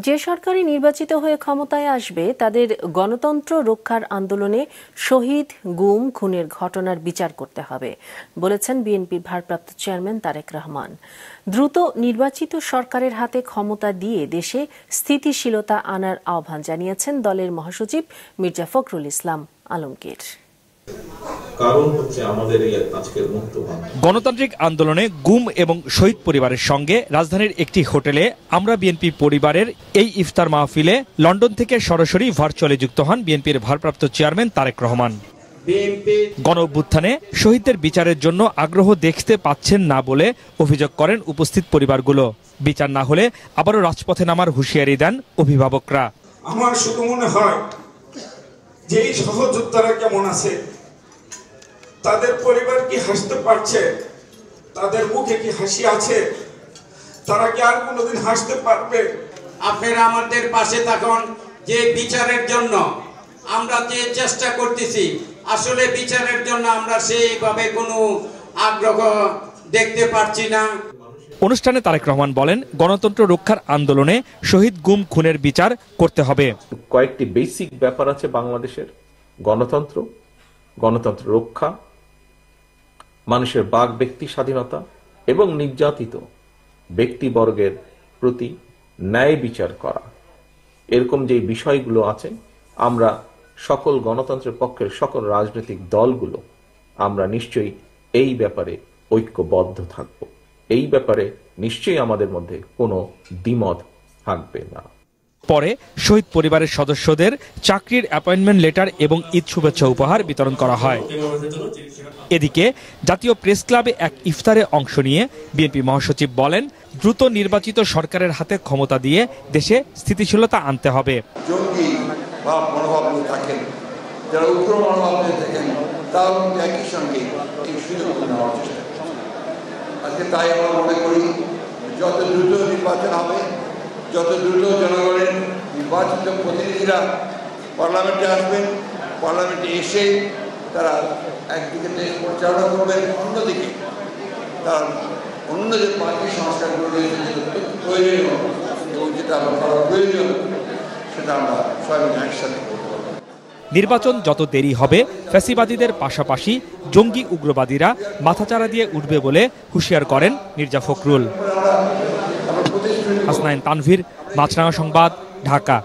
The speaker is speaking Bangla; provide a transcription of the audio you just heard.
যে সরকারই নির্বাচিত হয়ে ক্ষমতায় আসবে তাদের গণতন্ত্র রক্ষার আন্দোলনে শহীদ, গুম, খুনের ঘটনার বিচার করতে হবে বলেছেন বিএনপির ভারপ্রাপ্ত চেয়ারম্যান তারেক রহমান। দ্রুত নির্বাচিত সরকারের হাতে ক্ষমতা দিয়ে দেশে স্থিতিশীলতা আনার আহ্বান জানিয়েছেন দলের মহাসচিব মির্জা ফখরুল ইসলাম আলমগীর। গণতান্ত্রিক আন্দোলনে গুম এবং শহীদ পরিবারের সঙ্গে রাজধানীর একটি হোটেলে আমরা বিএনপি পরিবারের এই ইফতার মাহফিলে লন্ডন থেকে সরাসরি ভার্চুয়ালি যুক্ত হন বিএনপির ভারপ্রাপ্ত চেয়ারম্যান তারেক রহমান। গণ অভ্যুত্থানে শহীদদের বিচারের জন্য আগ্রহ দেখতে পাচ্ছেন না বলে অভিযোগ করেন উপস্থিত পরিবারগুলো। বিচার না হলে আবারও রাজপথে নামার হুঁশিয়ারি দেন অভিভাবকরা। আমার শুধু মনে হয় যে এই সহযোদ্ধারা কেমন আছে, তাদের পরিবার কি হাসতে পারছে, তাদের মুখে কি হাসি আছে, তারা কি আর কোনোদিন হাসতে পারবে? আপনারা আমাদের পাশে থাকুন। যে বিচারের জন্য আমরা যে চেষ্টা করতেছি, আসলে বিচারের জন্য আমরা সেইভাবে কোনো আগ্রহ দেখতে পাচ্ছি না। অনুষ্ঠানে তারেক রহমান বলেন, গণতন্ত্র রক্ষার আন্দোলনে শহীদ, গুম, খুনের বিচার করতে হবে। কয়েকটি বেসিক ব্যাপার আছে বাংলাদেশের: গণতন্ত্র, গণতন্ত্র রক্ষা, মানুষের বাক ব্যক্তি স্বাধীনতা এবং নির্যাতিত ব্যক্তিবর্গের প্রতি ন্যায় বিচার করা। এরকম যে বিষয়গুলো আছে, আমরা সকল গণতন্ত্রের পক্ষের সকল রাজনৈতিক দলগুলো আমরা নিশ্চয়ই এই ব্যাপারে ঐক্যবদ্ধ থাকব। এই ব্যাপারে নিশ্চয়ই আমাদের মধ্যে কোনো দ্বিমত থাকবে না। পরে শহীদ পরিবারের সদস্যদের চাকরির অ্যাপয়েন্টমেন্ট লেটার এবং ঈদ শুভেচ্ছা উপহার বিতরণ করা হয়। এদিকে জাতীয় প্রেস ক্লাবে এক ইফতারে অংশ নিয়ে বিএনপি মহাসচিব বলেন, দ্রুত নির্বাচিত সরকারের হাতে ক্ষমতা দিয়ে দেশে স্থিতিশীলতা আনতে হবে। জঙ্গি ভাব মনোভাব থাকেন, যারা উগ্র মনোভাব থাকেন, তাও একই সঙ্গে এই সুযোগ নেওয়ার চেষ্টা। আজকে তাই আমরা মনে করি যত দ্রুত নির্বাচন হবে, যত দ্রুত জনগণের নির্বাচিত প্রতিনিধিরা পার্লামেন্টে আসবেন, পার্লামেন্টে এসে তারা একদিকে দেশ পরিচালনা করবেন, অন্যদিকে তারা অন্য যে পার্টি সংস্কারগুলো রয়েছে, যেটা প্রয়োজনীয় এবং যেটা আমরা করা প্রয়োজন, সেটা আমরা সবাই একসাথে করতে পারব। নির্বাচন যত দেরি হবে, ফ্যাসিবাদীদের পাশাপাশি জঙ্গি উগ্রবাদীরা মাথাচাড়া দিয়ে উঠবে বলে হুঁশিয়ার করেন মির্জা ফখরুল। হাসনাইন তানভীর, মাছরাঙা সংবাদ, ঢাকা।